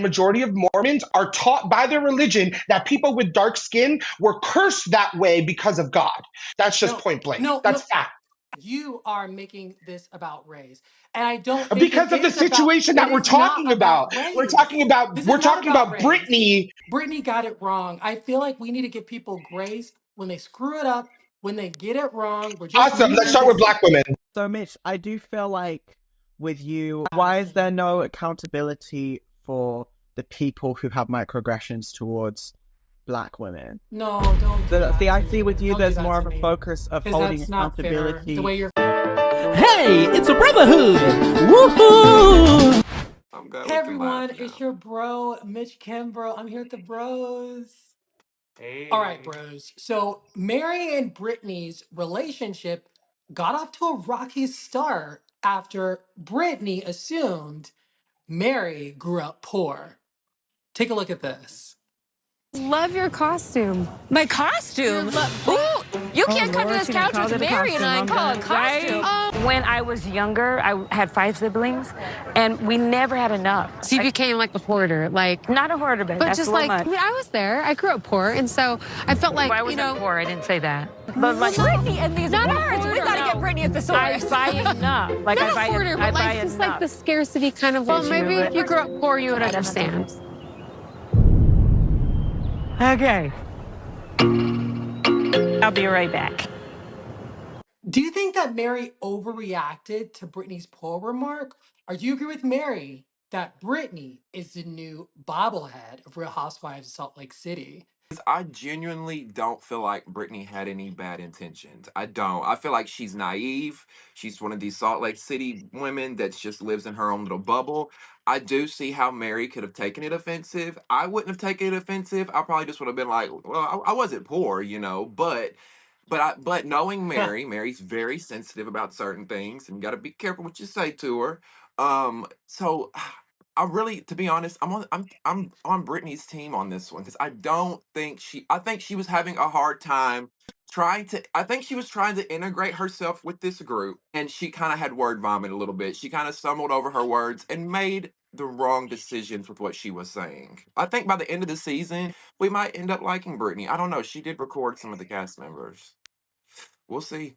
majority of Mormons are taught by their religion that people with dark skin were cursed that way because of God. That's just No, point blank. no, That's no. fact. You are making this about race. And I don't think it Because of the is about, situation it that we're is not talking about about. race. This We're is not talking about about race. Britney. Brittany got it wrong. I feel like we need to give people grace when they screw it up, when they get it wrong. We're just Awesome. Let's moving start with this. black women. So, Mitch, I do feel like with you, why is there no accountability for the people who have microaggressions towards black women? No, don't do that. See, I to see me. with you, Don't do there's that more to of a me. focus of Because holding that's not fair. accountability. The way you're. Hey, it's a brotherhood. Woohoo! I'm glad Hey we can laugh everyone, now. it's your bro, Mitch Kimbrough. I'm here at the bros. Hey. All right, bros. So Mary and Brittany's relationship got off to a rocky start after Brittany assumed Mary grew up poor. Take a look at this. Love your costume. My costume? Ooh, you can't come to this couch with Mary and I and call it a costume. When I was younger, I had 5 siblings, and we never had enough. So you became like a hoarder, like Not a hoarder, but that's just a little like, much. I mean, I was there. I grew up poor, and so I felt like, I wasn't poor, I didn't say that. But like, Brittany and these words, we gotta get Brittany at the I source. buy enough. Like, Not I buy a hoarder, I but buy like just enough. like the scarcity kind of. Well, Issue, maybe if but- you grew up poor, you would understand. Okay. I'll be right back. Do you think that Mary overreacted to Brittany's poor remark? Or do you agree with Mary that Brittany is the new bobblehead of Real Housewives of Salt Lake City? I genuinely don't feel like Brittany had any bad intentions. I don't. I feel like she's naive. She's one of these Salt Lake City women that just lives in her own little bubble. I do see how Mary could have taken it offensive. I wouldn't have taken it offensive. I probably just would have been like, well, I wasn't poor, but knowing Mary, Mary's very sensitive about certain things, and you got to be careful what you say to her. So I really, to be honest, I'm on Brittany's team on this one because I don't think I think she was having a hard time I think she was trying to integrate herself with this group, and she kind of had word vomit a little bit. She kind of stumbled over her words and made the wrong decisions with what she was saying. I think by the end of the season, we might end up liking Brittany. I don't know. She did record some of the cast members. We'll see.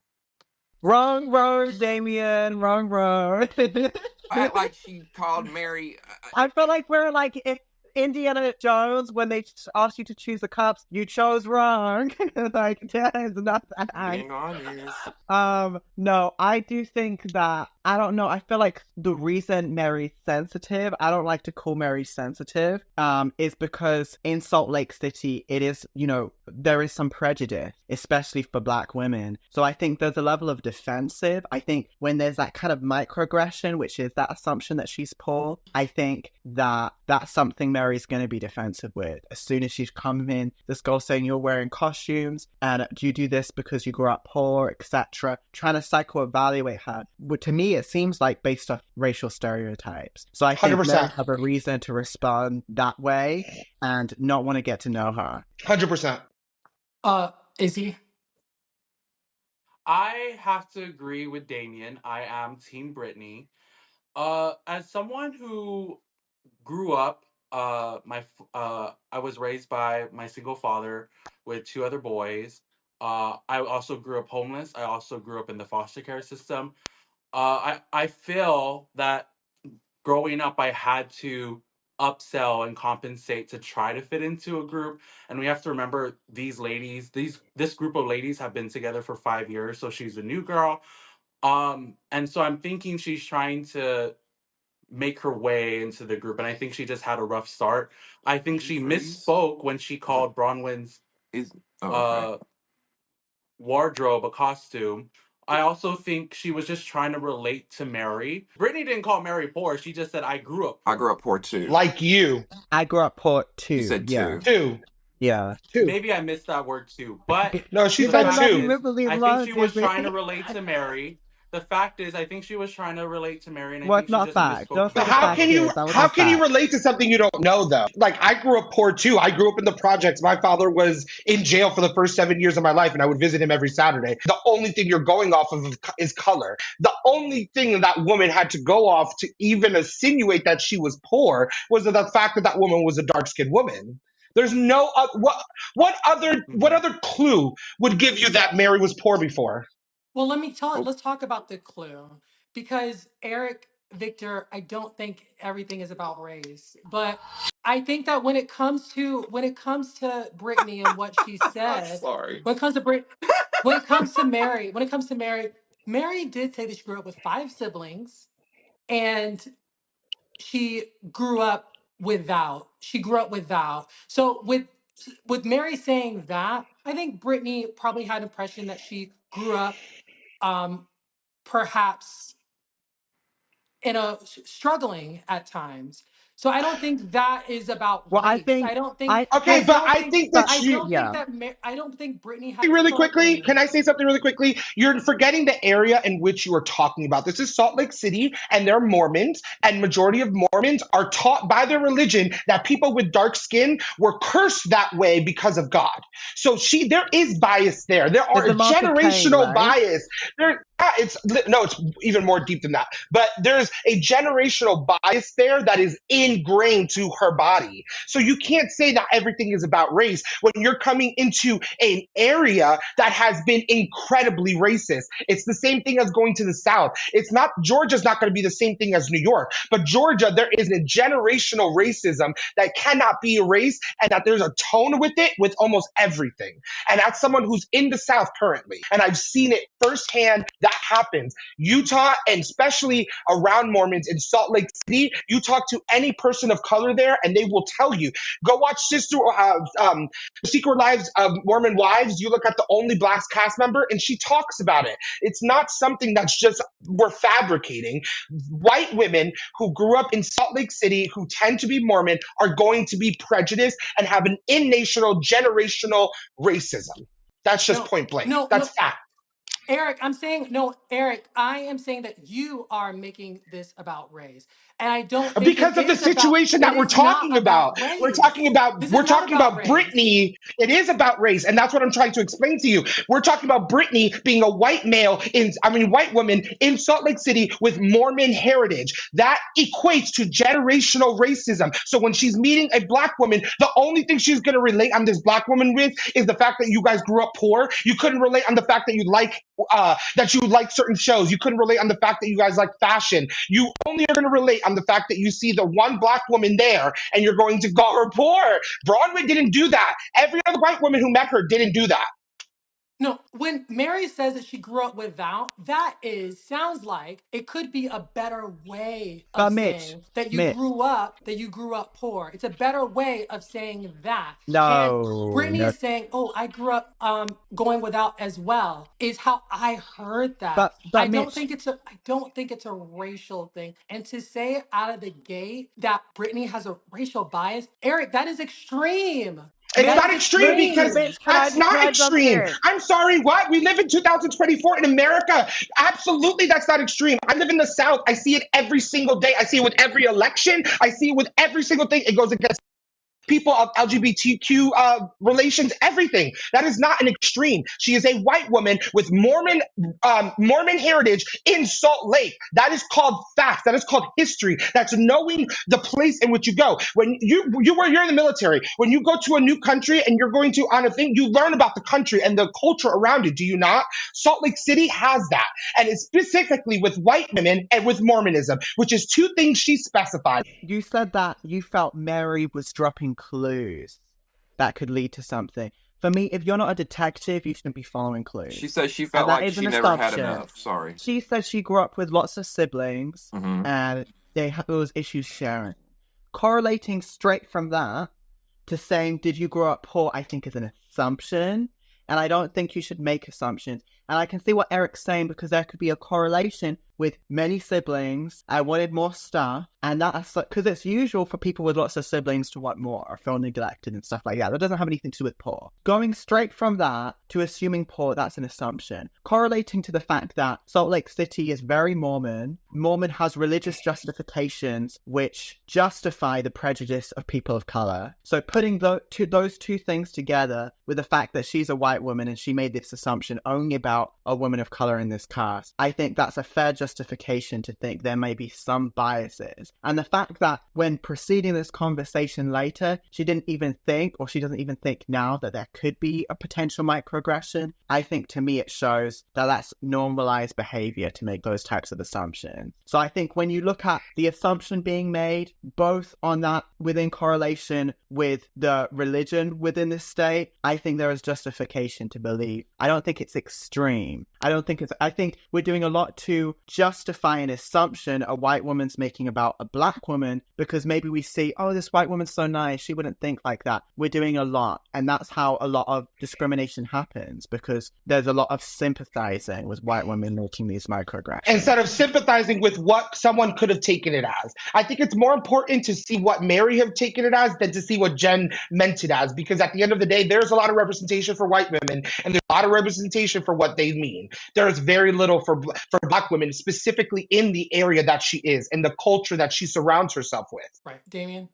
Wrong road, Damien. Wrong road. I act like she called Mary. I feel like we're like if Indiana Jones, when they asked you to choose the cups, you chose wrong. Like, that is not that. Being honest. No, I do think that, I don't know, I feel like the reason Mary's sensitive, I don't like to call Mary sensitive, is because in Salt Lake City, it is, there is some prejudice, especially for black women. So I think there's a level of defensive. I think when there's that kind of microaggression, which is that assumption that she's poor, I think that that's something Mary's going to be defensive with. As soon as she's coming in, this girl saying you're wearing costumes, and do you do this because you grew up poor, etc., trying to psycho-evaluate her. But to me, it seems like based off racial stereotypes. So I think 100%. Mary have a reason to respond that way and not want to get to know her. 100%. Izzy? I have to agree with Damien. I am Team Brittany. As someone who grew up, I was raised by my single father with 2 other boys. I also grew up homeless. I also grew up in the foster care system. I feel that growing up, I had to upsell and compensate to try to fit into a group. And we have to remember this group of ladies have been together for 5 years. So she's a new girl. And so I'm thinking she's trying to make her way into the group. And I think she just had a rough start. I think she misspoke when she called Bronwyn's wardrobe a costume. I also think she was just trying to relate to Mary. Brittany didn't call Mary poor. She just said, I grew up poor. I grew up poor too. Like you. I grew up poor too. You said yeah. two. Yeah. Maybe I missed that word too. But No, she the said fact two. is, I think she was trying to relate to Mary. The fact is, I think she was trying to relate to Mary, and I Well, think it's she not just fact. misspoke Don't her say But the how fact can words. you is. That how wasn't can you fact. relate to something you don't know though? Like I grew up poor too. I grew up in the projects. My father was in jail for the first 7 years of my life, and I would visit him every Saturday. The only thing you're going off of is color. The only thing that woman had to go off to even insinuate that she was poor was the fact that that woman was a dark skinned woman. There's no what Mhm. other clue would give you that Mary was poor before? Well, Well, let's talk about the clue because Eric, Victor, I don't think everything is about race, but I think that when it comes to Brittany and what she I'm said, sorry. when it comes to when it comes to Mary, Mary did say that she grew up with five siblings and she grew up she grew up without. So with Mary saying that, I think Brittany probably had an impression that she grew up um, perhaps struggling at times. So I don't think that is about Well, I race. think I Okay, but I think that but you yeah. I don't think Brittany had really told quickly, Amy. can I say something really quickly? You're forgetting the area in which you are talking about. This is Salt Lake City, and they're Mormons, and majority of Mormons are taught by their religion that people with dark skin were cursed that way because of God. So there is bias there. There It's are the mark of Cain, generational right? bias. It's even more deep than that. But there's a generational bias there that is ingrained to her body. So you can't say that everything is about race when you're coming into an area that has been incredibly racist. It's the same thing as going to the South. Georgia's not going to be the same thing as New York, but Georgia, there is a generational racism that cannot be erased, and that there's a tone with it with almost everything. And as someone who's in the South currently, and I've seen it firsthand, that happens. Utah, and especially around Mormons in Salt Lake City, you talk to any person of color there, and they will tell you. Go watch Secret Lives of Mormon Wives. You look at the only black cast member, and she talks about it. It's not something that's just we're fabricating. White women who grew up in Salt Lake City, who tend to be Mormon, are going to be prejudiced and have an in-national, generational racism. That's just No, point blank. no, That's no. fact. Eric, I'm saying no, Eric, I am saying that you are making this about race. And I don't think Because of the situation it that we're is not talking about. about race. This is We're not talking about about race. Britney. It is about race, and that's what I'm trying to explain to you. We're talking about Britney being a white woman in Salt Lake City with Mormon heritage. That equates to generational racism. So when she's meeting a black woman, the only thing she's going to relate on this black woman with is the fact that you guys grew up poor. You couldn't relate on the fact that you like certain shows. You couldn't relate on the fact that you guys like fashion. You only are going to relate on the fact that you see the one black woman there and you're going to call her poor. Bronwyn didn't do that. Every other white woman who met her didn't do that. No, when Mary says that she grew up without, sounds like it could be a better way of But Mitch, saying that Mitch, you grew up poor. It's a better way of saying that. And no, Brittany no. is saying, "Oh, I grew up going without as well." Is how I heard that. But Mitch, I don't think it's a racial thing. And to say out of the gate that Brittany has a racial bias, Eric, that is extreme. It's That Mitch, not is extreme Mitch, because extreme. Mitch, that's can not I jump extreme. in? I'm sorry, what? We live in 2024 in America. Absolutely, that's not extreme. I live in the South. I see it every single day. I see it with every election. I see it with every single thing. It goes against people of LGBTQ relations, everything. That is not an extreme. She is a white woman with Mormon heritage in Salt Lake. That is called facts. That is called history. That's knowing the place in which you go. When you're in the military, when you go to a new country and you're going to on a thing, you learn about the country and the culture around it. Do you not? Salt Lake City has that, and it's specifically with white women and with Mormonism, which is two things she specified. You said that you felt Mary was dropping clues that could lead to something. For me, if you're not a detective, you shouldn't be following clues. She says she And felt that like is an she never had assumption. enough. Sorry. She said she grew up with lots of siblings Hmm. and they had those issues sharing. Correlating straight from that to saying, did you grow up poor, I think is an assumption. And I don't think you should make assumptions. And I can see what Eric's saying because there could be a correlation with many siblings. I wanted more stuff. And that's because it's usual for people with lots of siblings to want more or feel neglected and stuff like that. That doesn't have anything to do with poor. Going straight from that to assuming poor, that's an assumption. Correlating to the fact that Salt Lake City is very Mormon. Mormon has religious justifications which justify the prejudice of people of color. So putting those two things together with the fact that she's a white woman and she made this assumption only about a woman of color in this cast, I think that's a fair justification to think there may be some biases. And the fact that when proceeding this conversation later, she didn't even think, or she doesn't even think now, that there could be a potential microaggression, I think to me it shows that that's normalized behavior to make those types of assumptions. So I think when you look at the assumption being made, both on that within correlation with the religion within this state, I think there is justification to believe. I don't think it's extreme. I think we're doing a lot to justify an assumption a white woman's making about a black woman because maybe we see, oh, this white woman's so nice, she wouldn't think like that. We're doing a lot. And that's how a lot of discrimination happens because there's a lot of sympathizing with white women making these microaggressions. Instead of sympathizing with what someone could have taken it as. I think it's more important to see what Mary have taken it as than to see what Jen meant it as, because at the end of the day, there's a lot of representation for white women and there's a lot of representation for what they mean. There is very little for black women, specifically in the area that she is and the culture that she surrounds herself with. Right. Damien?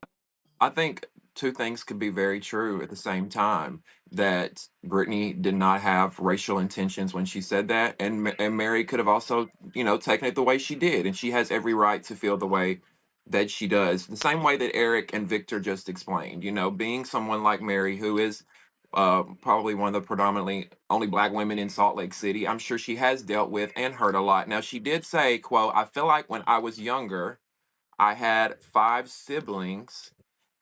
I think two things could be very true at the same time. That Britney did not have racial intentions when she said that, and Mary could have also, taken it the way she did, and she has every right to feel the way that she does. The same way that Eric and Victor just explained. Being someone like Mary, who is probably one of the predominantly only black women in Salt Lake City, I'm sure she has dealt with and heard a lot. Now, she did say, quote, "I feel like when I was younger, I had 5 siblings.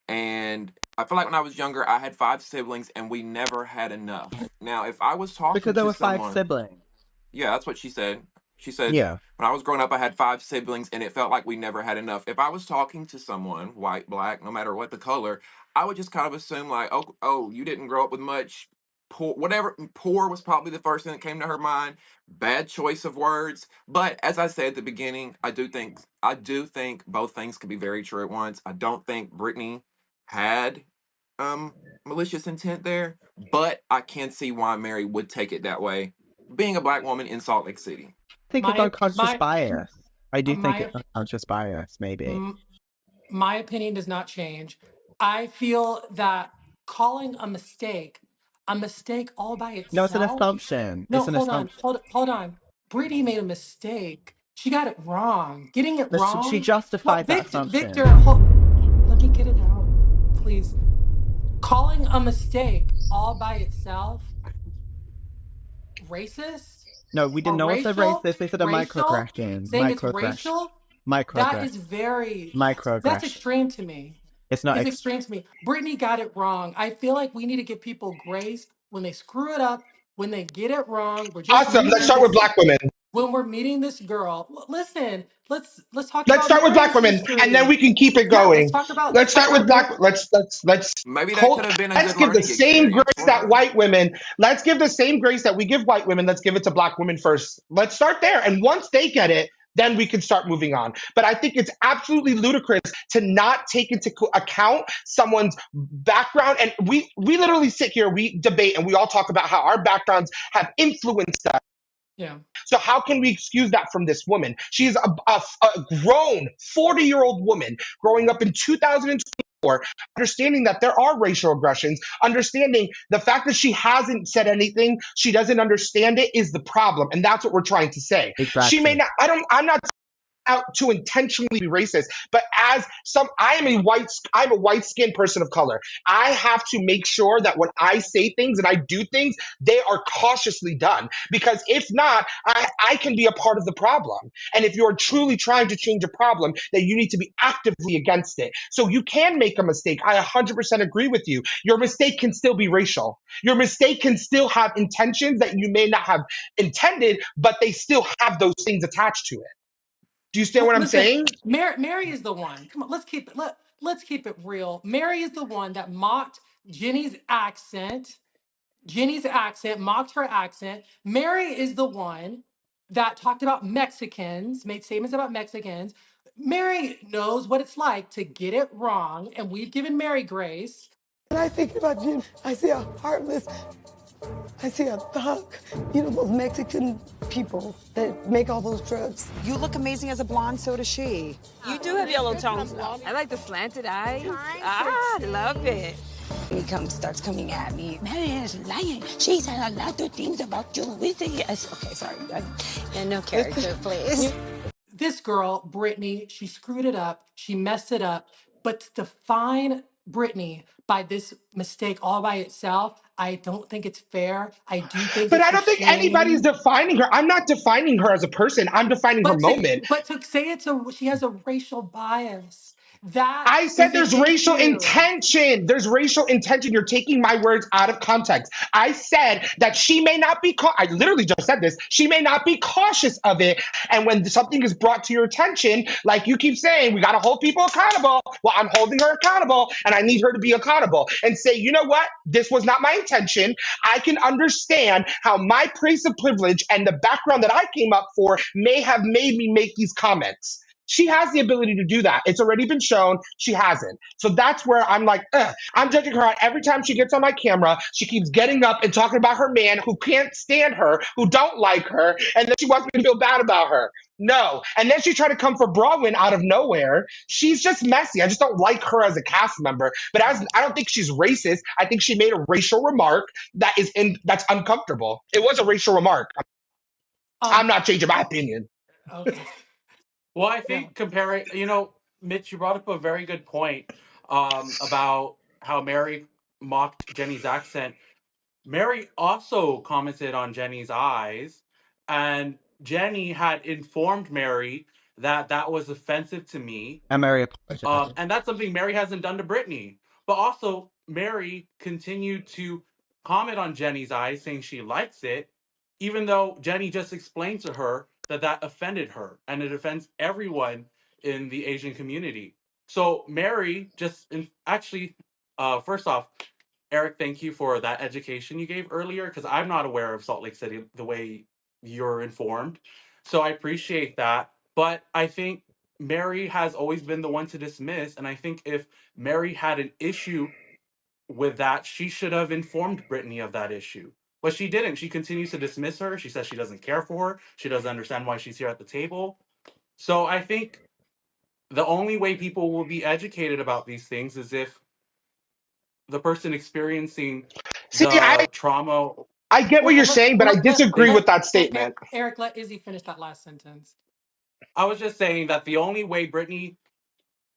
And I feel like when I was younger, I had 5 siblings and we never had enough." Now, if I was talking Because there to were 5 someone, siblings. yeah, that's what she said. She said, Yeah. when I was growing up, I had 5 siblings and it felt like we never had enough. If I was talking to someone, white, black, no matter what the color, I would just kind of assume like, oh, you didn't grow up with much. Poor, whatever, poor was probably the first thing that came to her mind. Bad choice of words. But as I said at the beginning, I do think both things could be very true at once. I don't think Britney had malicious intent there, but I can see why Mary would take it that way, being a black woman in Salt Lake City. I think it's unconscious bias. I do think it's unconscious bias, maybe. My opinion does not change. I feel that calling a mistake all by itself. No, it's an assumption. No, it's an assumption. hold on. Britney made a mistake. She got it wrong. Getting it wrong. She justified that assumption. Victor, let me get it out, please. Calling a mistake all by itself racist? No, we didn't know it's a racist. They said a microaggression. Saying it's racial? That is that's extreme to me. It's not extreme to me. Britney got it wrong. I feel like we need to give people grace when they screw it up, when they get it wrong. We're just Awesome. Let's start with black women. When we're meeting this girl, listen. Let's talk. Let's start with black women, and then we can keep it going. Let's start with black. Let's. Maybe that could have been a let's good give the learning same experience grace that white women. Let's give the same grace that we give white women. Let's give it to black women first. Let's start there, and once they get it, then we can start moving on. But I think it's absolutely ludicrous to not take into account someone's background. And we literally sit here, we debate, and we all talk about how our backgrounds have influenced us. Yeah. So how can we excuse that from this woman? She's a grown 40-year-old woman growing up in 2024, understanding that there are racial aggressions, understanding the fact that she hasn't said anything, she doesn't understand it is the problem. And that's what we're trying to say. Exactly. She may not, I'm not out to intentionally be racist, but I'm a white skinned person of color. I have to make sure that when I say things and I do things, they are cautiously done, because if not, I can be a part of the problem. And if you're truly trying to change a problem, then you need to be actively against it. So you can make a mistake. I 100% agree with you. Your mistake can still be racial. Your mistake can still have intentions that you may not have intended, but they still have those things attached to it. Do you understand what I'm saying? Mary is the one. Come on, let's keep it real. Mary is the one that mocked Jennie's accent Jennie's accent, mocked her accent. Mary is the one that talked about Mexicans, made statements about Mexicans. Mary knows what it's like to get it wrong, and we've given Mary grace. When I think about Jen, I see a heartless, I see a thug, those Mexican people that make all those drugs. You look amazing as a blonde, so does she. You do have yellow tones, though. I like the slanted eyes. I love it. He starts coming at me. Mary is lying. She said a lot of things about you. Yes. Okay, sorry. And no character, please. This girl, Britney, she screwed it up. She messed it up. But to define Britney by this mistake all by itself, I don't think it's fair. I do think But it's I don't think anybody's extreme. defining her. I'm not defining her as a person. I'm defining her moment. But to say she has a racial bias. That I said is an there's racial issue. intention. There's racial intention. You're taking my words out of context. I said that she may not be, I literally just said this. She may not be cautious of it. And when something is brought to your attention, like you keep saying, we got to hold people accountable. Well, I'm holding her accountable and I need her to be accountable and say, you know what? This was not my intention. I can understand how my place of privilege and the background that I came up for may have made me make these comments. She has the ability to do that. It's already been shown. She hasn't. So that's where I'm like, ugh. I'm judging her out every time she gets on my camera. She keeps getting up and talking about her man who can't stand her, who don't like her, and then she wants me to feel bad about her. No. And then she tried to come for Bronwyn out of nowhere. She's just messy. I just don't like her as a cast member. But I don't think she's racist. I think she made a racial remark that's uncomfortable. It was a racial remark. I'm not changing my opinion. Okay. Well, I think comparing, Mitch, you brought up a very good point about how Mary mocked Jennie's accent. Mary also commented on Jennie's eyes, and Jennie had informed Mary that that was offensive to me. And Mary apologized. And that's something Mary hasn't done to Britney. But also, Mary continued to comment on Jennie's eyes, saying she likes it, even though Jennie just explained to her that that offended her, and it offends everyone in the Asian community. So Mary actually, first off, Eric, thank you for that education you gave earlier, because I'm not aware of Salt Lake City the way you're informed. So I appreciate that. But I think Mary has always been the one to dismiss. And I think if Mary had an issue with that, she should have informed Britney of that issue. But she didn't. She continues to dismiss her. She says she doesn't care for her. She doesn't understand why she's here at the table. So I think the only way people will be educated about these things is if the person experiencing See, the trauma. I get what you're saying, but I disagree with that Hey, statement. Eric, let Izzy finish that last sentence. I was just saying that the only way Britney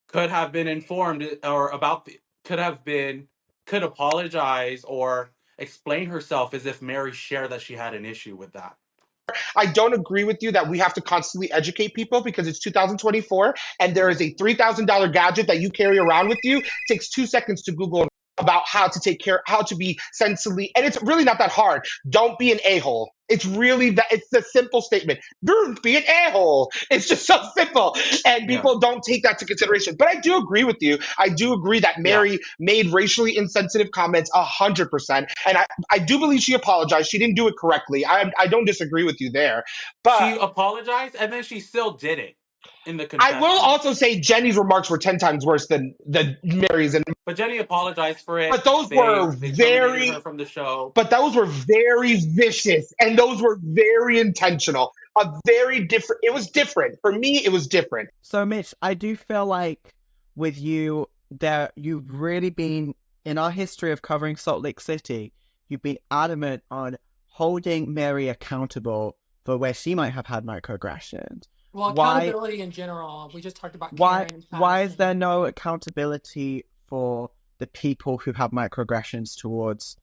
could have been informed or could apologize or explain herself is if Mary shared that she had an issue with that. I don't agree with you that we have to constantly educate people because it's 2024 and there is a $3,000 gadget that you carry around with you. It takes 2 seconds to Google about how to take care, how to be sensibly, and it's really not that hard. Don't be an a-hole. It's really that. It's the simple statement. Don't be an a-hole. It's just so simple, and people don't take that to consideration. But I do agree with you. I do agree that Mary made racially insensitive comments 100%, and I do believe she apologized. She didn't do it correctly. I don't disagree with you there, but she apologized and then she still did it in the confession. I will also say Jennie's remarks were 10 times worse than Mary's. But Jennie apologized for it. But those were terminated her from the show. But those were very vicious and those were very intentional. It was different. For me, it was different. So, Mitch, I do feel like with you that you've really been, in our history of covering Salt Lake City, you've been adamant on holding Mary accountable for where she might have had microaggressions. Well, accountability in general. We just talked about Karen. Why is there no accountability for the people who have microaggressions towards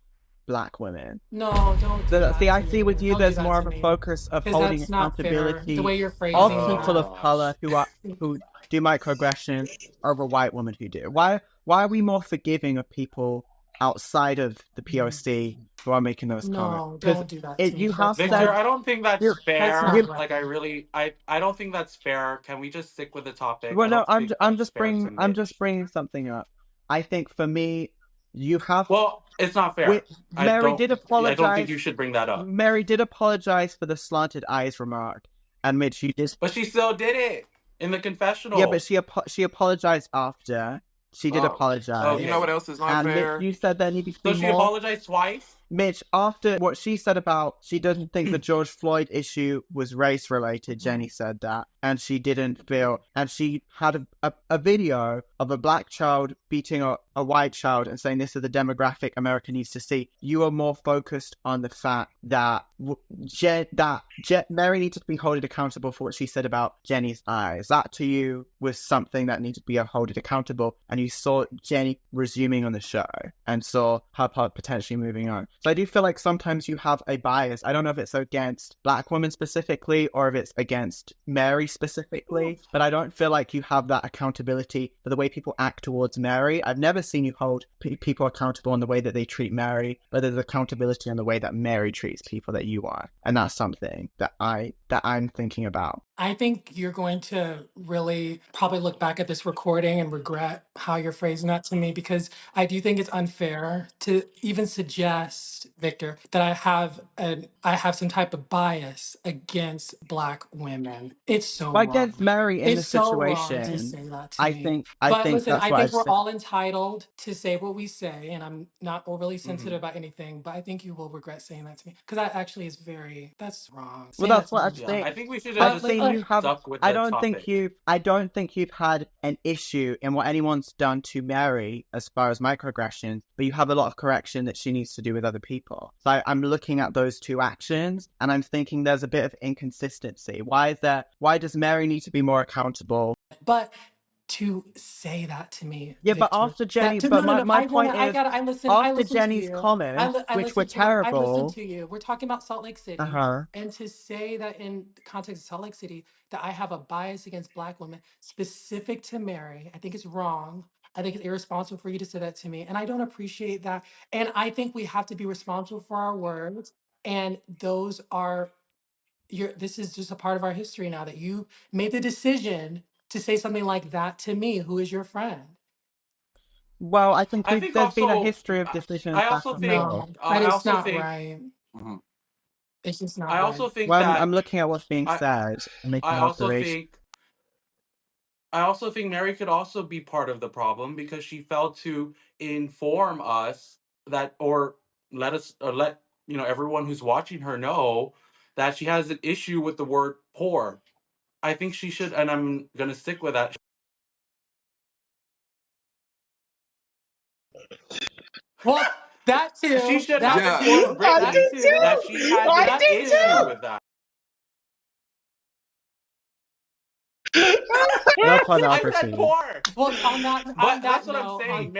Black women? No, don't do that. See, I see with you, Don't there's more of a focus of holding accountability the way you're phrasing of it. people of color who do microaggressions over white women who do. Why are we more forgiving of people outside of the POC who are making those comments? No, don't do that. Victor, I don't think that's fair. Right. Like I don't think that's fair. Can we just stick with the topic? Well, no, I'm just bringing something up. I think for me, You have Well, it's not fair. Mary did I don't think apologize. you should bring that up. Mary did apologize for the slanted eyes remark, and Mitch, you did. But she still did it in the confessional. Yeah, but she apologized after. She did apologize. You know what else is not and fair? Mitch, you said there needed to be So she more. apologized twice? Mitch, after what she said about she doesn't think the George Floyd issue was race related, Jennie said that, and she didn't feel, and she had a video of a black child beating a white child and saying this is the demographic America needs to see. You are more focused on the fact that Mary needed to be held accountable for what she said about Jennie's eyes. That to you was something that needed to be held accountable, and you saw Jennie resuming on the show and saw her part potentially moving on. So I do feel like sometimes you have a bias. I don't know if it's against black women specifically or if it's against Mary specifically, but I don't feel like you have that accountability for the way people act towards Mary. I've never seen you hold people accountable in the way that they treat Mary, but there's accountability in the way that Mary treats people that you are. And that's something that I'm thinking about. I think you're going to really probably look back at this recording and regret how you're phrasing that to me, because I do think it's unfair to even suggest, Victor, that I have some type of bias against black women. It's so Well, wrong. against Mary in It's the so wrong to situation, say that to I me. think Listen, that's I what think I've we're said. all entitled to say what we say, and I'm not overly sensitive about anything, but I think you will regret saying that to me, because that actually is that's wrong. Well, Saying that's that what to I've me. said. I think we should I've have seen just you have. stuck with I the don't think you've had an issue in what anyone's done to Mary as far as microaggressions, but you have a lot of correction that she needs to do with other people. So I'm looking at those two actions, and I'm thinking there's a bit of inconsistency. Why does Mary need to be more accountable? But to say that to me, Yeah, Victor, but after Jennie, no, my point is, I listen after to Jennie's you. comments, I which were listen to I listen terrible. to you. We're talking about Salt Lake City. And to say that in the context of Salt Lake City, that I have a bias against black women specific to Mary, I think it's wrong. I think it's irresponsible for you to say that to me. And I don't appreciate that. And I think we have to be responsible for our words. And those are this is just a part of our history now, that you made the decision to say something like that to me, who is your friend. Well, I think there's been a also, history of decisions I back also and think, forth. But I it's also not think, right. Mhm. It's just not I right. also think Well, that, I'm looking at what's being I, said and making I an also observation. think, I also think Mary could also be part of the problem because she failed to inform us that, or let everyone who's watching her know that she has an issue with the word poor. I think she should, and I'm gonna stick with that. Well, that She too. should have That Yeah. informed too. I That Brittany did too. that she too. has I an That did issue too. with that. too. No I said pornography. poor. Well, But on that's that what I'm note, saying.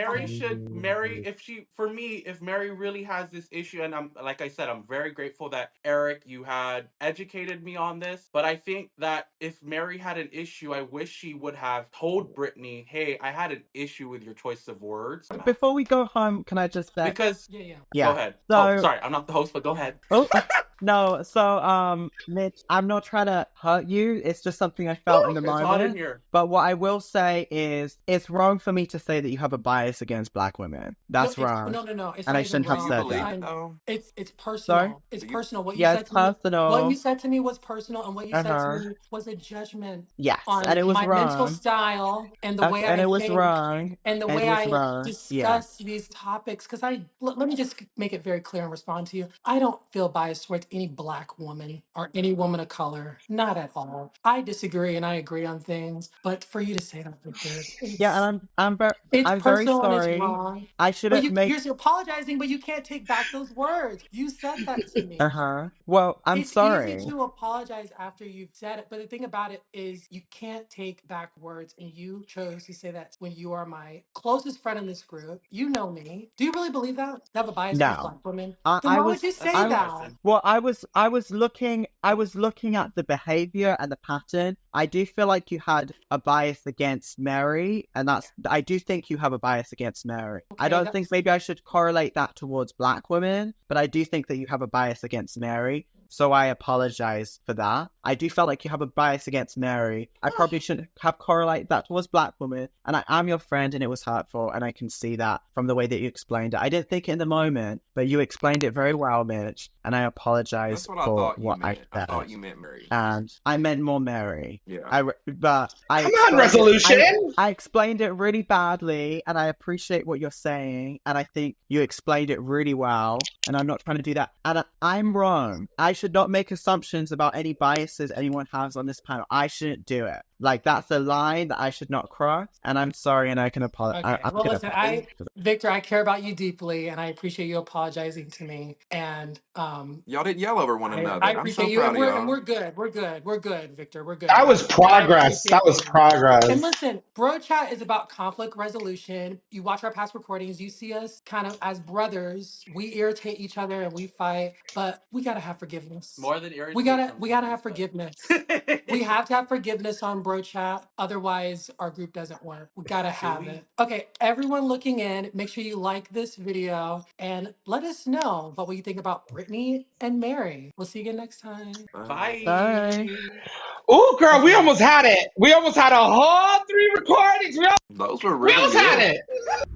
If Mary really has this issue, and like I said, I'm very grateful that Eric, you had educated me on this. But I think that if Mary had an issue, I wish she would have told Brittany, "Hey, I had an issue with your choice of words." Before we go home, can I just say? Because yeah. go ahead. So, Sorry, I'm not the host, but go ahead. oh no. So, Mitch, I'm not trying to hurt you. It's just something I felt in the It's hot in moment. here. But what I will say is, it's wrong for me to say that you have a bias against black women. That's wrong. No. It's And not I even shouldn't have wrong. said believe that. it though? It's personal. Sorry? It's personal. What you Yeah, said it's to me. What you personal. said to me was personal, and what you said to Uh-huh. me was a judgment Yes, and on it was my mental wrong. style and the way And I it was think wrong. and the And it way was I wrong. Yeah. discuss these topics. Because let me just make it very clear and respond to you. I don't feel biased towards any black woman or any woman of color. Not at all. I disagree and I agree on things, but for you to say that, Victor, Yeah, and it's I'm very personal and it's sorry. wrong. I But shouldn't make. you're apologizing, but you can't take back those words. You said that to me. Uh-huh. Well, I'm It's easy sorry. to apologize after you've said it, but the thing about it is you can't take back words, and you chose to say that when you are my closest friend in this group. You know me. Do you really believe that? I have a bias against No. black women? I, Then I why would was you That's say I that? interesting. well I was looking at the behavior and the pattern. I do feel like you had a bias against Mary, and I do think you have a bias against Mary. I Okay, don't think maybe I should correlate that towards black women, but I do think that you have a bias against Mary. So I apologize for that. I do feel like you have a bias against Mary. I probably shouldn't have correlated that towards Black women. And I am your friend and it was hurtful. And I can see that from the way that you explained it. I didn't think it in the moment, but you explained it very well, Mitch. And I apologize for what I said. I thought you meant Mary. And I meant more Mary. Yeah. But I Come on, resolution. I explained it really badly, and I appreciate what you're saying, and I think you explained it really well, and I'm not trying to do that. And I'm wrong. I should not make assumptions about any biases anyone has on this panel. I shouldn't do it. Like, that's a line that I should not cross, and I'm sorry, and I can apologize. Okay. Well, listen, Victor, I care about you deeply, and I appreciate you apologizing to me. And y'all didn't yell over one another. I I'm appreciate so you, proud of y'all. and we're good. We're good. We're good, Victor. We're good. That was progress. That was progress. And listen, Bro Chat is about conflict resolution. You watch our past recordings, you see us kind of as brothers. We irritate each other and we fight, but we gotta have forgiveness. More than irritate. We gotta have forgiveness. We have to have forgiveness on Bro Chat. Otherwise, our group doesn't work. We gotta have it. Okay, everyone looking in, make sure you like this video and let us know what you think about Britney and Mary. We'll see you again next time. Bye. Bye. Ooh, girl, we almost had it. We almost had a whole 3 recordings. Those were We really almost had good. it.